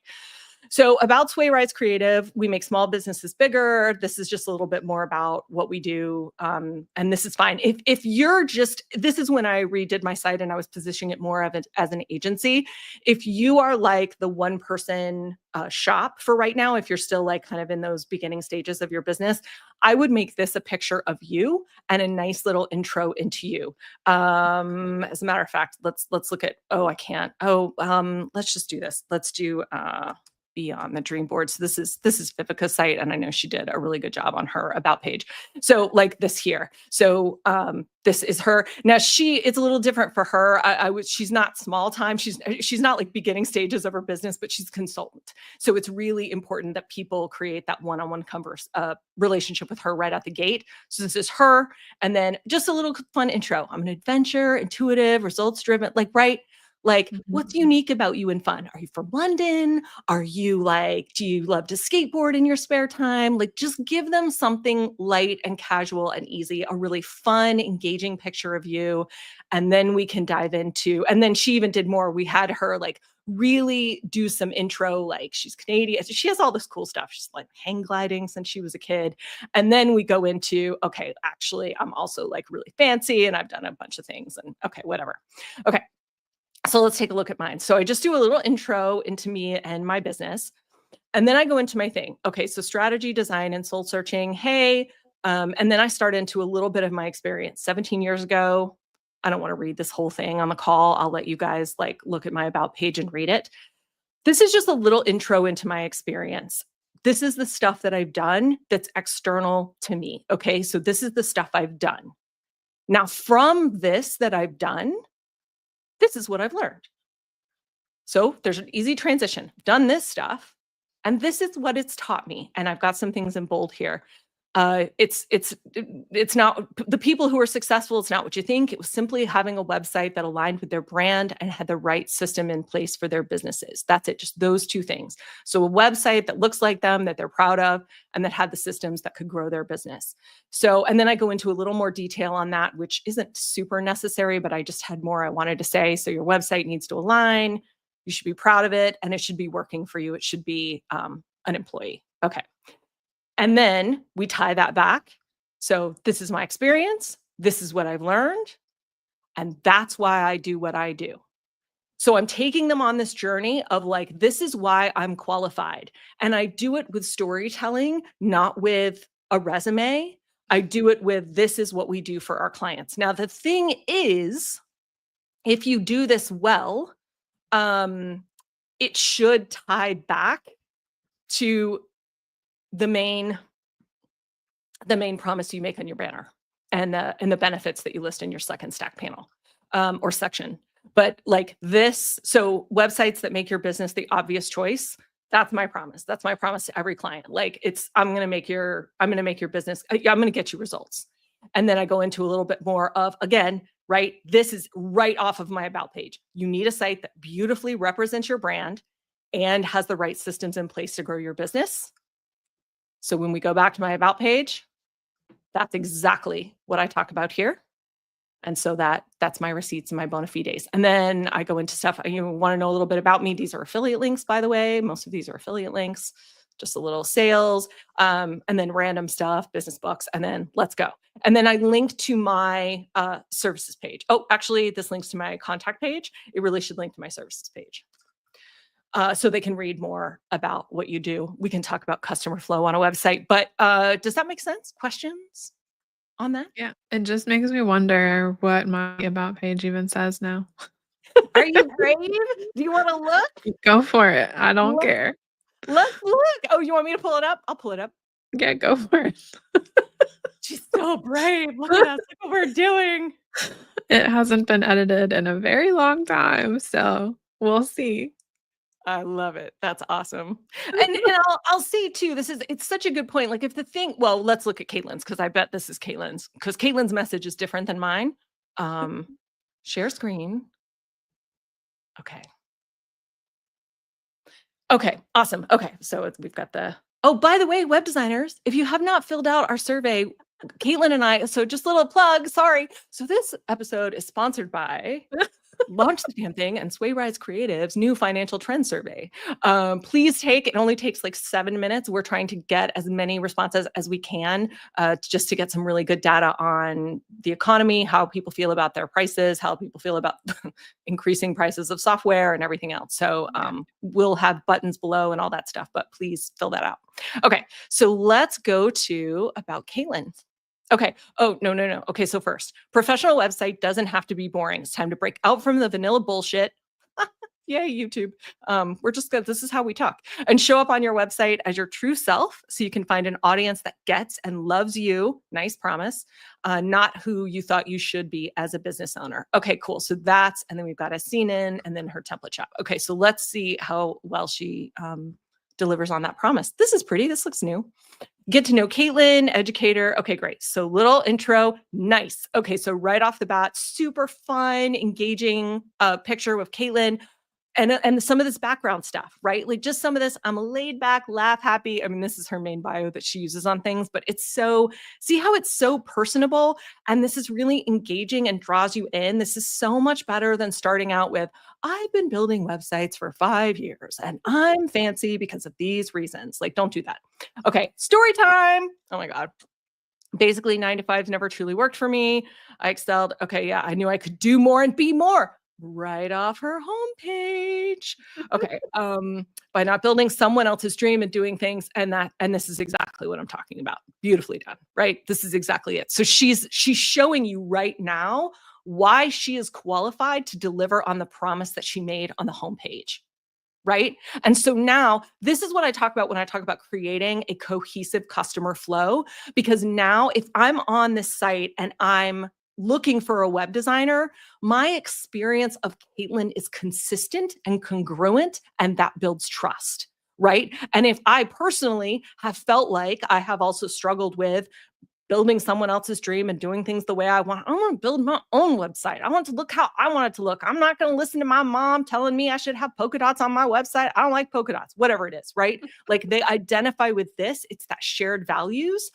So about Sway Rides Creative, we make small businesses bigger. This is just a little bit more about what we do, and this is fine. If you're just, this is when I redid my site and I was positioning it more of it as an agency. If you are like the one person shop for right now, if you're still like kind of in those beginning stages of your business, I would make this a picture of you and a nice little intro into you. As a matter of fact, let's look at. Oh, I can't. Oh, let's just do this. Let's do. Be on the dream board. So this is Vivica's site, and I know she did a really good job on her about page. So like this here. So this is her. Now it's a little different for her. She's not small time. She's not like beginning stages of her business, but she's a consultant. So it's really important that people create that one-on-one relationship with her right out the gate. So this is her, and then just a little fun intro. I'm an adventure, intuitive, results driven. Like, right. Like, Mhm. what's unique about you and fun? Are you from London? Are you like, do you love to skateboard in your spare time? Like, just give them something light and casual and easy, a really fun, engaging picture of you. And then we can dive into, and then she even did more. We had her like really do some intro, like she's Canadian. She has all this cool stuff. She's like hang gliding since she was a kid. And then we go into, okay, actually, I'm also like really fancy and I've done a bunch of things and okay, whatever. Okay. So let's take a look at mine. So I just do a little intro into me and my business. And then I go into my thing. Okay. So strategy, design, and soul searching. Hey. And then I start into a little bit of my experience. 17 years ago, I don't want to read this whole thing on the call. I'll let you guys like look at my about page and read it. This is just a little intro into my experience. This is the stuff that I've done that's external to me. Okay. So this is the stuff I've done. Now, from this that I've done, this is what I've learned. So there's an easy transition. I've done this stuff, and this is what it's taught me. And I've got some things in bold here. It's not the people who are successful. It's not what you think. It was simply having a website that aligned with their brand and had the right system in place for their businesses. That's it. Just those two things. So a website that looks like them, that they're proud of, and that had the systems that could grow their business. So, and then I go into a little more detail on that, which isn't super necessary, but I just had more I wanted to say. So your website needs to align. You should be proud of it, and it should be working for you. It should be an employee. Okay. And then we tie that back. So this is my experience. This is what I've learned. And that's why I do what I do. So I'm taking them on this journey of like, this is why I'm qualified. And I do it with storytelling, not with a resume. I do it with this is what we do for our clients. Now, the thing is, if you do this well, it should tie back to the main promise you make on your banner and the benefits that you list in your second stack panel or section. But like this, so websites that make your business the obvious choice. That's my promise. That's my promise to every client. Like I'm going to make your business. I'm going to get you results. And then I go into a little bit more of, again, right? This is right off of my about page. You need a site that beautifully represents your brand and has the right systems in place to grow your business. So when we go back to my about page, that's exactly what I talk about here. And so that's my receipts and my bona fides. And then I go into stuff. You want to know a little bit about me. These are affiliate links, by the way. Most of these are affiliate links, just a little sales, and then random stuff, business books, and then let's go. And then I link to my services page. Oh, actually, this links to my contact page. It really should link to my services page. So they can read more about what you do. We can talk about customer flow on a website, but does that make sense? Questions on that? Yeah, it just makes me wonder what my about page even says now. Are you brave? Do you want to look? Go for it. I don't Look, care. let's look. Oh, you want me to pull it up? I'll pull it up. Yeah, go for it. She's so brave. Look at us. Look what we're doing. It hasn't been edited in a very long time, so we'll see. I love it. That's awesome. And I'll see too, it's such a good point. Like if the thing, well, let's look at Katelyn's because I bet this is Katelyn's because Katelyn's message is different than mine. Share screen. Okay. Okay, awesome. Okay, so we've got oh, by the way, web designers, if you have not filled out our survey, Katelyn and I, so just a little plug, sorry. So this episode is sponsored by Launch the Damn Thing and Sway Rise Creative's new financial trend survey. Please it only takes like 7 minutes. We're trying to get as many responses as we can just to get some really good data on the economy, how people feel about their prices, how people feel about increasing prices of software and everything else. So we'll have buttons below and all that stuff, but please fill that out. Okay, so let's go to about Katelyn. Okay. Oh, no. Okay, so first, professional website doesn't have to be boring. It's time to break out from the vanilla bullshit. Yay, YouTube. We're just good. This is how we talk. And show up on your website as your true self so you can find an audience that gets and loves you. Nice promise. Not who you thought you should be as a business owner. Okay, cool. So and then we've got a scene in and then her template shop. Okay, so let's see how well she delivers on that promise. This is pretty. This looks new. Get to know Katelyn, educator. Okay, great. So little intro, nice. Okay, so right off the bat, super fun, engaging picture with Katelyn. And some of this background stuff, right? Like just some of this, I'm a laid back, laugh happy. I mean, this is her main bio that she uses on things, but it's so, see how it's so personable. And this is really engaging and draws you in. This is so much better than starting out with, I've been building websites for 5 years and I'm fancy because of these reasons. Like, don't do that. Okay, story time. Oh my God. Basically, 9 to 5's never truly worked for me. I excelled. Okay, yeah, I knew I could do more and be more right off her homepage. Okay, by not building someone else's dream and doing things, and this is exactly what I'm talking about. Beautifully done, right? This is exactly it. So she's showing you right now why she is qualified to deliver on the promise that she made on the homepage. Right. And so now this is what I talk about when I talk about creating a cohesive customer flow, because now if I'm on this site and I'm looking for a web designer, my experience of Katelyn is consistent and congruent, and that builds trust. Right. And if I personally have felt like I have also struggled with building someone else's dream and doing things the way I want to build my own website. I want to look how I want it to look. I'm not going to listen to my mom telling me I should have polka dots on my website. I don't like polka dots, whatever it is, right? Like they identify with this. It's that shared values.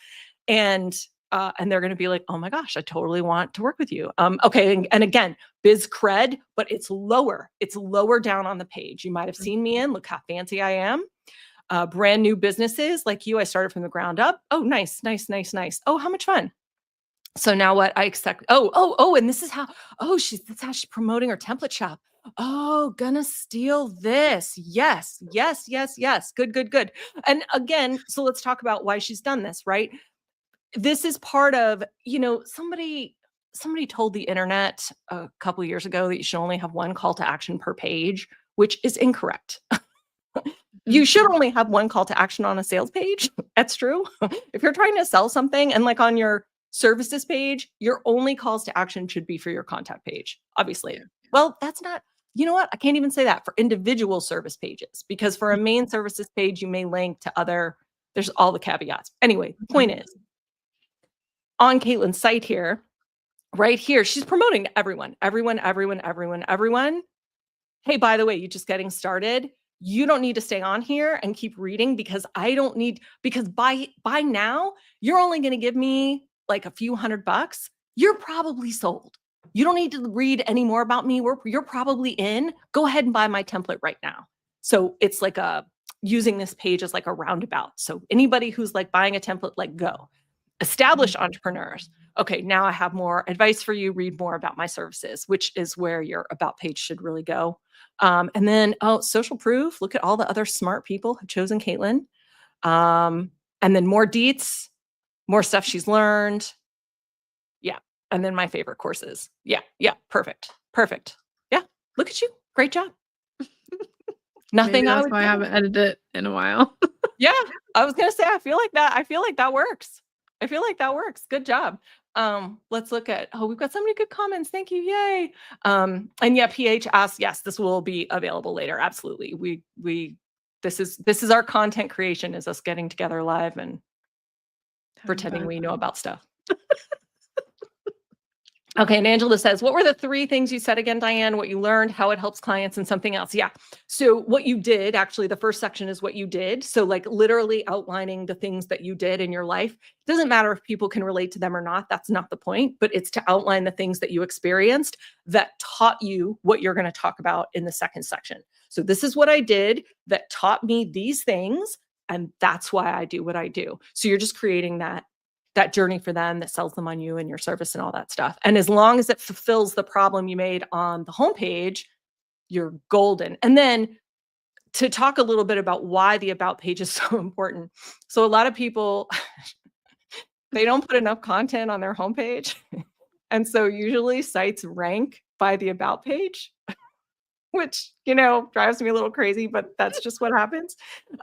And they're going to be like, oh my gosh, I totally want to work with you. Okay. And again, biz cred, but it's lower. It's lower down on the page. You might have seen me in, look how fancy I am. Brand new businesses like you, I started from the ground up. Oh, nice, nice, nice, nice. Oh, how much fun. So now what I expect, and this is how, that's how she's promoting her template shop. Oh, gonna steal this. Yes, yes, yes, yes. Good, good, good. And again, so let's talk about why she's done this, right? This is part of, somebody told the internet a couple years ago that you should only have one call to action per page, which is incorrect. You should only have one call to action on a sales page. That's true. If you're trying to sell something and like on your services page, your only calls to action should be for your contact page, obviously. Yeah. Well, that's not, you know what? I can't even say that for individual service pages, because for a main services page, you may link to other, there's all the caveats. Anyway, the point is, on Katelyn's site here, right here, she's promoting to everyone. Hey, by the way, you're just getting started. You don't need to stay on here and keep reading, because because by now you're only going to give me like a few $100. You're probably sold. You don't need to read any more about me. You're probably in. Go ahead and buy my template right now. So it's like using this page as like a roundabout. So anybody who's like buying a template, like go. Established entrepreneurs. Okay, now I have more advice for you. Read more about my services, which is where your about page should really go. And then, social proof. Look at all the other smart people who've chosen Katelyn. And then more deets, more stuff she's learned. Yeah. And then my favorite courses. Yeah. Perfect. Yeah. Look at you. Great job. Nothing. Maybe that's why I haven't edited it in a while. Yeah. I was going to say, I feel like that works. Good job. Let's look at, we've got so many good comments. Thank you. Yay. And yeah, PH asks, yes, this will be available later. Absolutely. This is our content creation, is us getting together live and pretending we know about stuff. Okay, and Angela says, what were the 3 things you said again, Diane? What you learned, how it helps clients, and something else. Yeah. So what you did, actually, the first section is what you did. So like literally outlining the things that you did in your life. It doesn't matter if people can relate to them or not. That's not the point, but it's to outline the things that you experienced that taught you what you're going to talk about in the second section. So this is what I did that taught me these things, and that's why I do what I do. So you're just creating that journey for them that sells them on you and your service and all that stuff. And as long as it fulfills the problem you made on the homepage, you're golden. And then to talk a little bit about why the about page is so important. So a lot of people, they don't put enough content on their homepage. And so usually sites rank by the about page, which, drives me a little crazy, but that's just what happens.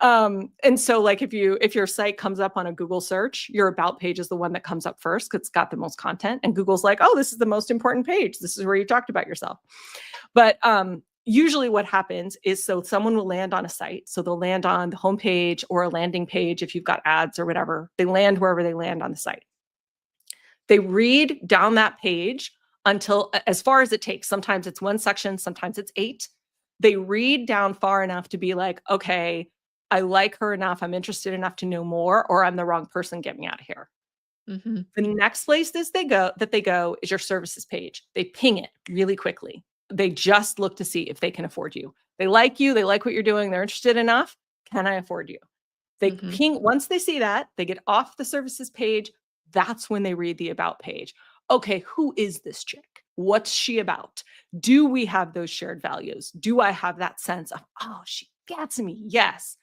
And so like if your site comes up on a Google search, your about page is the one that comes up first because it's got the most content. And Google's like, oh, this is the most important page. This is where you talked about yourself. But usually what happens is, so someone will land on a site. So they'll land on the homepage or a landing page if you've got ads or whatever. They land wherever they land on the site. They read down that page until as far as it takes. Sometimes it's one section, sometimes it's 8. They read down far enough to be like, okay, I like her enough, I'm interested enough to know more, or I'm the wrong person, get me out of here. Mhm. The next place they go is your services page. They ping it really quickly. They just look to see if they can afford you. They like you, they like what you're doing, they're interested enough. Can I afford you? They Mhm. ping, once they see that, they get off the services page. That's when they read the about page. Okay, who is this chick? What's she about? Do we have those shared values? Do I have that sense of, oh, she gets me? Yes.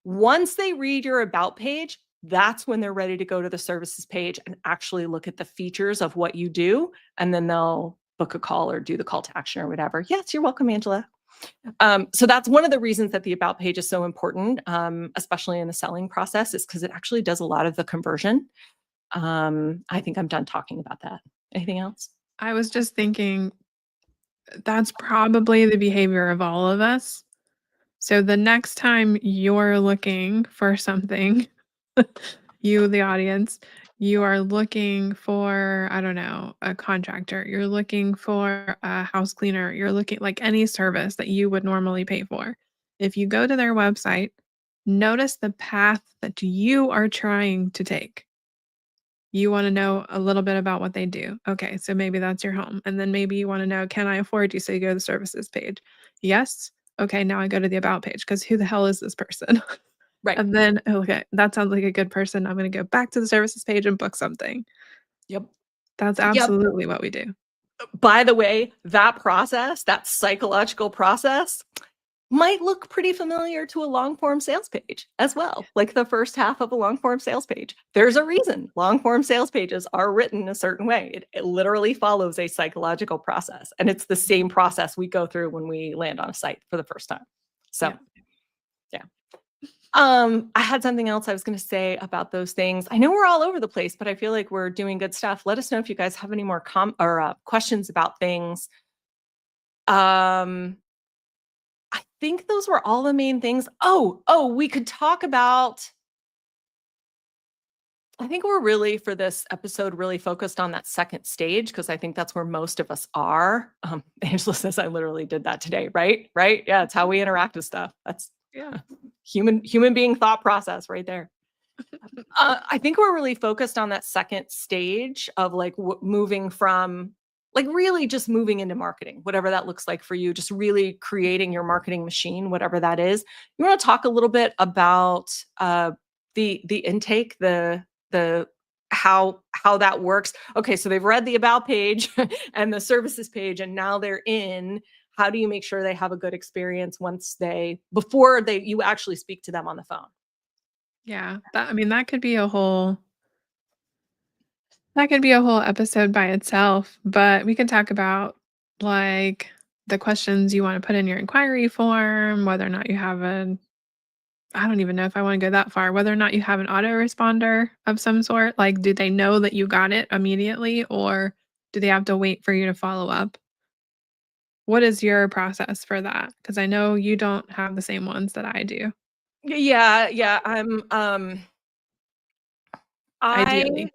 Once they read your about page, that's when they're ready to go to the services page and actually look at the features of what you do. And then they'll book a call or do the call to action or whatever. Yes, you're welcome, Angela. So that's one of the reasons that the about page is so important, especially in the selling process, is because it actually does a lot of the conversion. I think I'm done talking about that. Anything else? I was just thinking that's probably the behavior of all of us. So the next time you're looking for something, you, the audience, you are looking for, I don't know, a contractor, you're looking for a house cleaner, you're looking like any service that you would normally pay for. If you go to their website, notice the path that you are trying to take. You wanna know a little bit about what they do. Okay, so maybe that's your home, and then maybe you wanna know, "Can I afford you?" So you go to the services page. Yes? Okay, now I go to the about page because who the hell is this person? Right. And then, okay, that sounds like a good person. I'm gonna go back to the services page and book something. Yep. That's Yep. absolutely what we do. By the way, that process, that psychological process, might look pretty familiar to a long form sales page as well, like the first half of a long form sales page. There's a reason long form sales pages are written a certain way. It literally follows a psychological process, and it's the same process we go through when we land on a site for the first time. So, Yeah. yeah. I had something else I was going to say about those things. I know we're all over the place, but I feel like we're doing good stuff. Let us know if you guys have any more questions about things. Um, I think those were all the main things. We could talk about, I think we're really, for this episode, really focused on that second stage because I think that's where most of us are. Angela says I literally did that today, right? Right? Yeah, it's how we interact with stuff. That's Yeah. human being thought process right there. I think we're really focused on that second stage of like moving from, like, really just moving into marketing, whatever that looks like for you, just really creating your marketing machine, whatever that is. You want to talk a little bit about the intake, the how that works. Okay, so they've read the about page and the services page, and now they're in. How do you make sure they have a good experience before you actually speak to them on the phone? Yeah. That I mean, that could be a whole episode by itself, but we can talk about, like, the questions you wanna put in your inquiry form, whether or not you have an I don't even know if I wanna go that far, whether or not you have an autoresponder of some sort, like, do they know that you got it immediately, or do they have to wait for you to follow up? What is your process for that? Because I know you don't have the same ones that I do, Yeah, yeah, I ideally.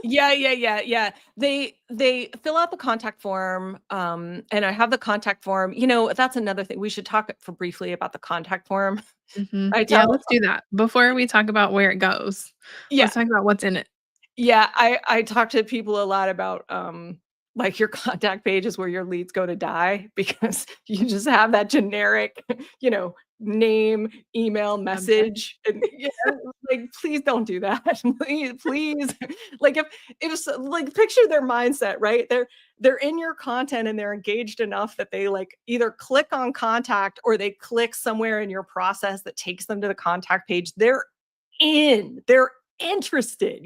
yeah. They fill out the contact form, and I have the contact form. That's another thing. We should talk for briefly about the contact form. Mhm. I Yeah, tell let's do that. Before we talk about where it goes, Yeah, let's talk about what's in it. yeah, I talk to people a lot about, like, your contact page is where your leads go to die because you just have that generic, name, email, Subject. message, and yeah, like, please don't do that. Please. Like, like, picture their mindset, right? They're in your content and they're engaged enough that they, like, either click on contact or they click somewhere in your process that takes them to the contact page. They're interested.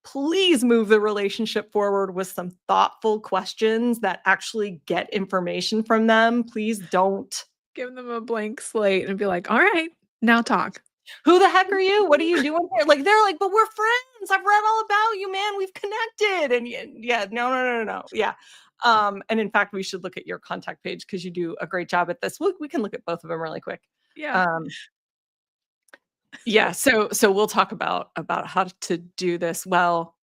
Please move the relationship forward with some thoughtful questions that actually get information from them. Please don't. Give them a blank slate and be like, "All right, now talk." Who the heck are you? What are you doing here? Like, they're like, but we're friends. I've read all about you, man. We've connected. And yeah, no. Yeah. And in fact, we should look at your contact page because you do a great job at this. We can look at both of them really quick. Yeah. Um, yeah. So we'll talk about how to do this. Well,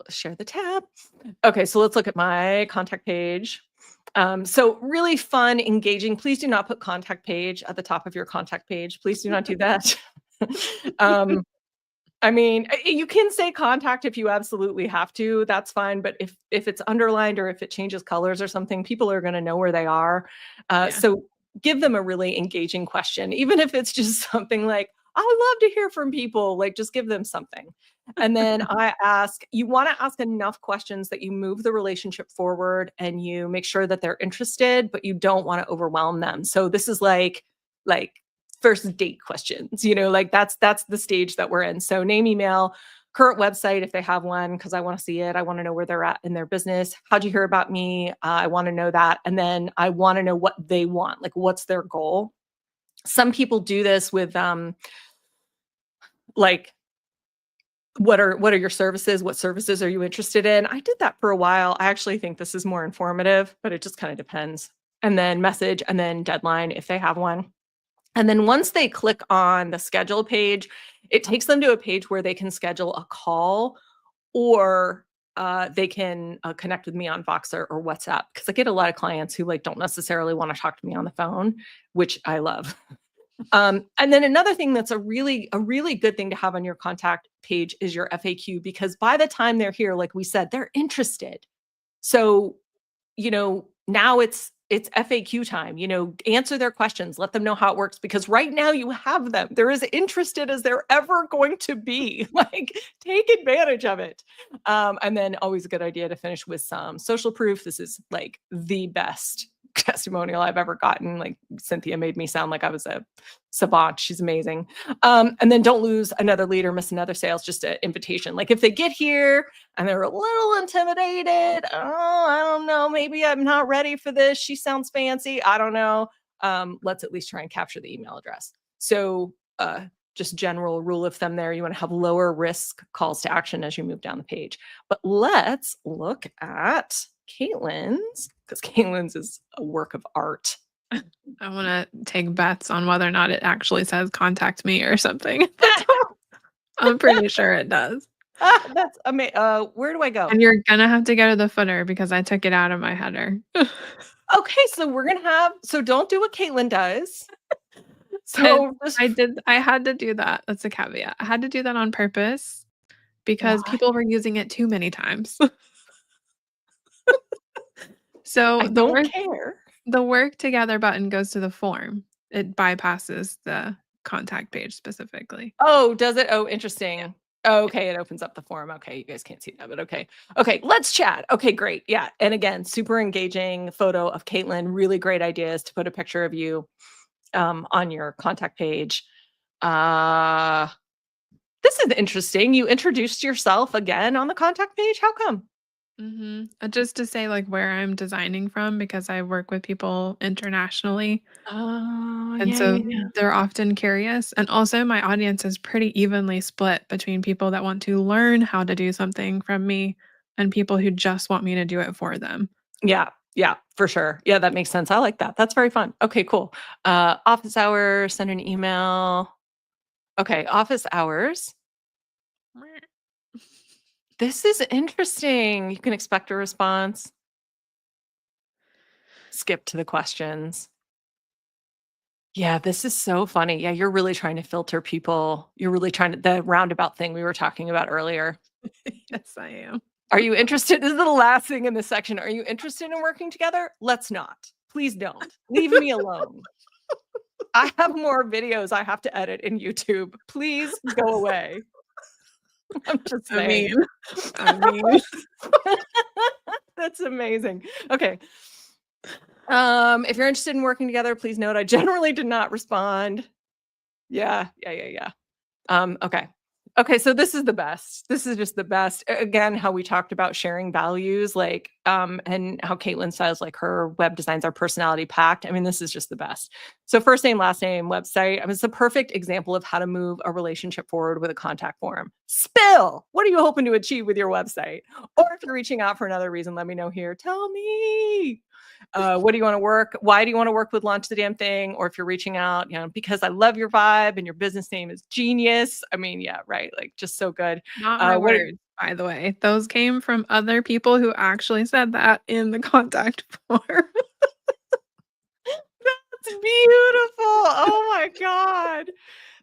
share the tab. Okay. So let's look at my contact page. So really fun, engaging. Please do not put contact page at the top of your contact page. Please do not do that. um, I mean, you can say contact if you absolutely have to. That's fine. But if it's underlined or if it changes colors or something, people are going to know where they are. Yeah. So give them a really engaging question, even if it's just something like, "I would love to hear from people." Like, just give them something. And then you want to ask enough questions that you move the relationship forward and you make sure that they're interested, but you don't want to overwhelm them. So this is like first date questions, like that's the stage that we're in. So name, email, current website if they have one, because I want to see it. I want to know where they're at in their business. How'd you hear about me? I want to know that. And then I want to know what they want, like what's their goal. Some people do this with like, what are your services? What services are you interested in? I did that for a while. I actually think this is more informative, but it just kind of depends. And then message and then deadline if they have one. And then once they click on the schedule page, it takes them to a page where they can schedule a call, or they can connect with me on Voxer or WhatsApp, because I get a lot of clients who like don't necessarily want to talk to me on the phone, which I love. And then another thing that's a really good thing to have on your contact page is your FAQ, because by the time they're here, like we said, they're interested. So, now it's FAQ time, answer their questions, let them know how it works, because right now you have them. They're as interested as they're ever going to be. Like, take advantage of it. And then always a good idea to finish with some social proof. This is like the best testimonial I've ever gotten. Like, Cynthia made me sound like I was a savant. She's amazing. And then don't lose another lead or miss another sales, just an invitation. Like, if they get here and they're a little intimidated, oh, I don't know, maybe I'm not ready for this. She sounds fancy. I don't know. Let's at least try and capture the email address. So just general rule of thumb there, you want to have lower risk calls to action as you move down the page. But let's look at Katelyn's, because Katelyn's is a work of art. I want to take bets on whether or not it actually says contact me or something. I'm pretty sure it does. That's amazing. Where do I go? And you're gonna have to go to the footer because I took it out of my header. Okay, so we're gonna so don't do what Katelyn does. So I had to do that. That's a caveat. I had to do that on purpose because Why? people were using it too many times. So I don't care. the work together button goes to the form. It bypasses the contact page specifically. Oh, does it? Oh, interesting. Yeah. Okay, it opens up the form. Okay, you guys can't see that, but okay. Okay, let's chat. Okay, great. Yeah. And again, super engaging photo of Katelyn. Really great ideas to put a picture of you on your contact page. This is interesting. You introduced yourself again on the contact page. How come? Just to say like where I'm designing from because I work with people internationally. Oh, And yeah, so yeah, yeah. they're often curious. And also my audience is pretty evenly split between people that want to learn how to do something from me and people who just want me to do it for them. Yeah, yeah, for sure. Yeah, that makes sense. I like that. That's very fun. Okay, cool. Office hours, send an email. Okay, office hours. This is interesting. You can expect a response. Skip to the questions. Yeah, this is so funny. Yeah, you're really trying to filter people. You're really trying to, the roundabout thing we were talking about earlier. Yes, I am. Are you interested? This is the last thing in this section. Are you interested in working together? Let's not. Please don't. Leave me alone. I have more videos I have to edit in YouTube. Please go away. I'm just saying. I mean. That's amazing. Okay. If you're interested in working together, please note I generally did not respond. Yeah. Okay. Okay, so this is the best. This is just the best. Again, how we talked about sharing values, like and how Katelyn says like her web designs are personality packed. I mean, this is just the best. So first name, last name, website. I mean, it's a perfect example of how to move a relationship forward with a contact form. Spill. What are you hoping to achieve with your website? Or if you're reaching out for another reason, let me know here. Tell me. What do you want to work? Why do you want to work with Launch the Damn Thing? Or if you're reaching out, because I love your vibe and your business name is genius. I mean, yeah, right. Like just so good. Not my What words, by the way. Those came from other people who actually said that in the contact form. That's beautiful. Oh my God.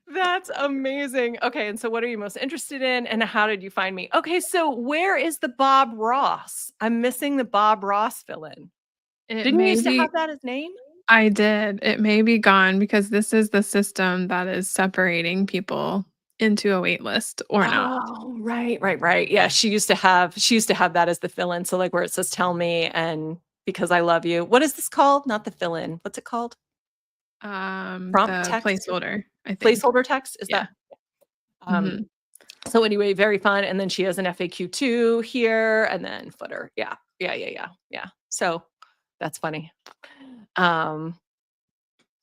That's amazing. Okay. And so what are you most interested in? And how did you find me? Okay. So where is the Bob Ross? I'm missing the Bob Ross fill in. It Didn't you may used to have be that as name? I did. It may be gone because this is the system that is separating people into a wait list or not. Oh, right, right, right. Yeah, she used to have that as the fill-in. So like where it says tell me and because I love you. What is this called? Not the fill-in. What's it called? Prompt The text or placeholder, I think. placeholder text? Is Yeah. that um Mhm. so anyway, very fun. And then she has an FAQ too here and then footer. Yeah. Yeah, yeah, yeah. Yeah. So that's funny. Um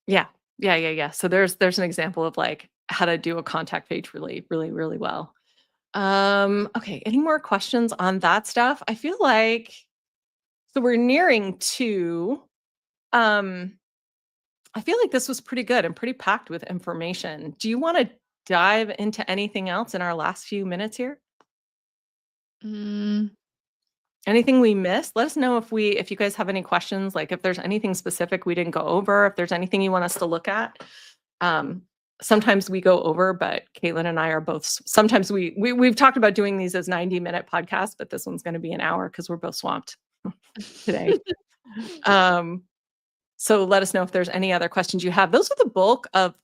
yeah. Yeah, yeah, yeah. So there's an example of like how to do a contact page really, really, really well. Okay, any more questions on that stuff? I feel like so we're nearing 2. Um, I feel like this was pretty good and pretty packed with information. Do you wanna dive into anything else in our last few minutes here? Mm, Anything we missed? Let us know if you guys have any questions, like if there's anything specific we didn't go over, if there's anything you want us to look at. Um, sometimes we go over, but Katelyn and I are both sometimes we've talked about doing these as 90-minute podcasts, but this one's gonna be an hour because we're both swamped today. Um, so let us know if there's any other questions you have. Those are the bulk of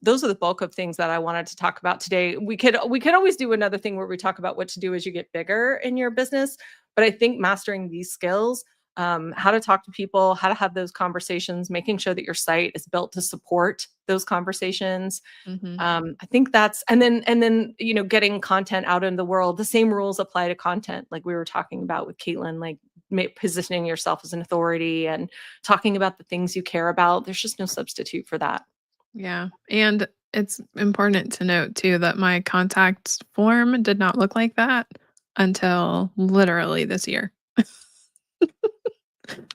things that I wanted to talk about today. We could always do another thing where we talk about what to do as you get bigger in your business, but I think mastering these skills, how to talk to people, how to have those conversations, making sure that your site is built to support those conversations. mhm. I think that's and then getting content out in the world. The same rules apply to content, like we were talking about with Caitlin, like positioning yourself as an authority and talking about the things you care about. There's just no substitute for that. Yeah, and it's important to note too that my contact form did not look like that until literally this year.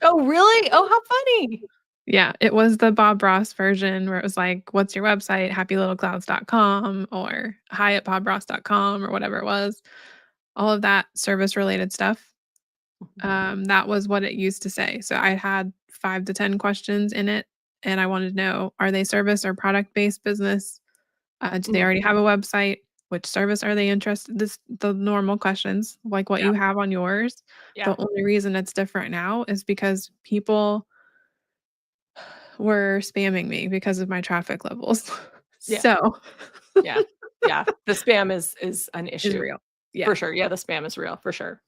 Oh, really? Oh, how funny. Yeah, it was the Bob Ross version where it was like, "What's your website? happylittleclouds.com," or hi@bobross.com or whatever it was. All of that service related stuff. That was what it used to say. So I had 5 to 10 questions in it, and I wanted to know, are they service or product-based business? Do they already Mhm. have a website? Which service are they interested the normal questions, like what Yeah, you have on yours. yeah, The only reason it's different now is because people were spamming me because of my traffic levels. yeah, So, yeah, yeah. The spam is an is issue real. Yeah. for sure. Yeah, the spam is real for sure.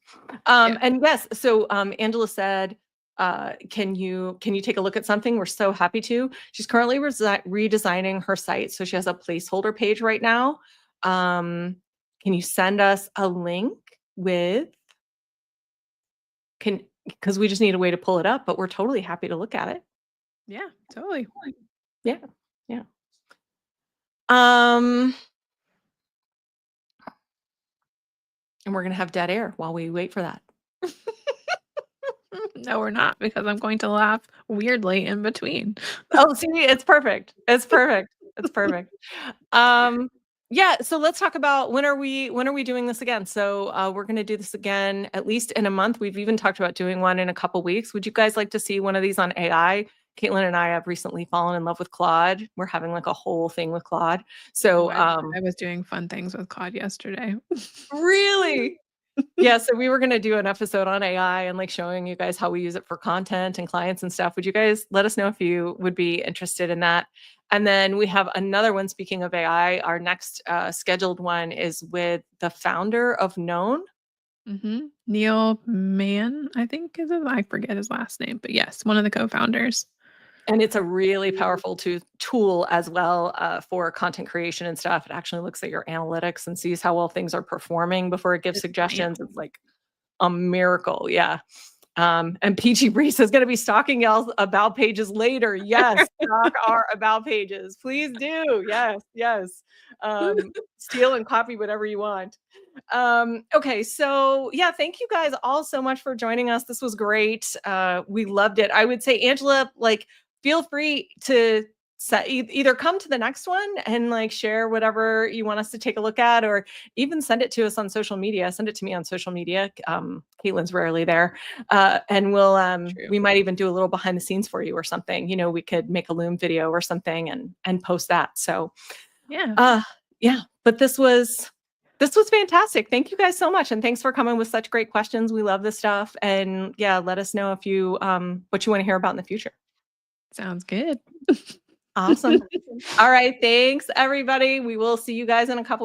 Yeah. And yes, so Angela said, can you take a look at something? We're so happy to. She's currently redesigning her site, so she has a placeholder page right now. Can you send us a link with can because we just need a way to pull it up, but we're totally happy to look at it. Yeah, totally. Yeah, yeah. Um, and we're gonna have dead air while we wait for that. No, we're not because I'm going to laugh weirdly in between. Oh, see, it's perfect. It's perfect. It's perfect. Um, yeah, so let's talk about when are we doing this again? So we're gonna do this again at least in a month. We've even talked about doing one in a couple weeks. Would you guys like to see one of these on AI? Caitlin and I have recently fallen in love with Claude. We're having like a whole thing with Claude. Oh, So I was doing fun things with Claude yesterday. really? Yeah, so we were gonna do an episode on AI and, like, showing you guys how we use it for content and clients and stuff. Would you guys let us know if you would be interested in that? And then we have another one, speaking of AI, our next, scheduled one is with the founder of Known. Mhm. Neil Mann, I think is his I forget his last name, but yes, one of the co-founders. And it's a really powerful tool as well, for content creation and stuff. It actually looks at your analytics and sees how well things are performing before it gives It's bam. suggestions. It's like a miracle, yeah. And Peachy Breeze is going to be stalking y'all about pages later. Yes, stalk our about pages. Please do. Yes, yes. Steal and copy whatever you want. Okay, so yeah, thank you guys all so much for joining us. This was great. We loved it. I would say, Angela, like, feel free to either come to the next one and like share whatever you want us to take a look at, or even send it to us on social media. Send it to me on social media. Caitlin's rarely there, and we might even do a little behind the scenes for you or something. You know, we could make a Loom video or something and post that. So Yeah. yeah, but this was fantastic. Thank you guys so much, and thanks for coming with such great questions. We love this stuff, and yeah, let us know if you what you want to hear about in the future. Sounds good. Awesome. All right, thanks everybody. We will see you guys in a couple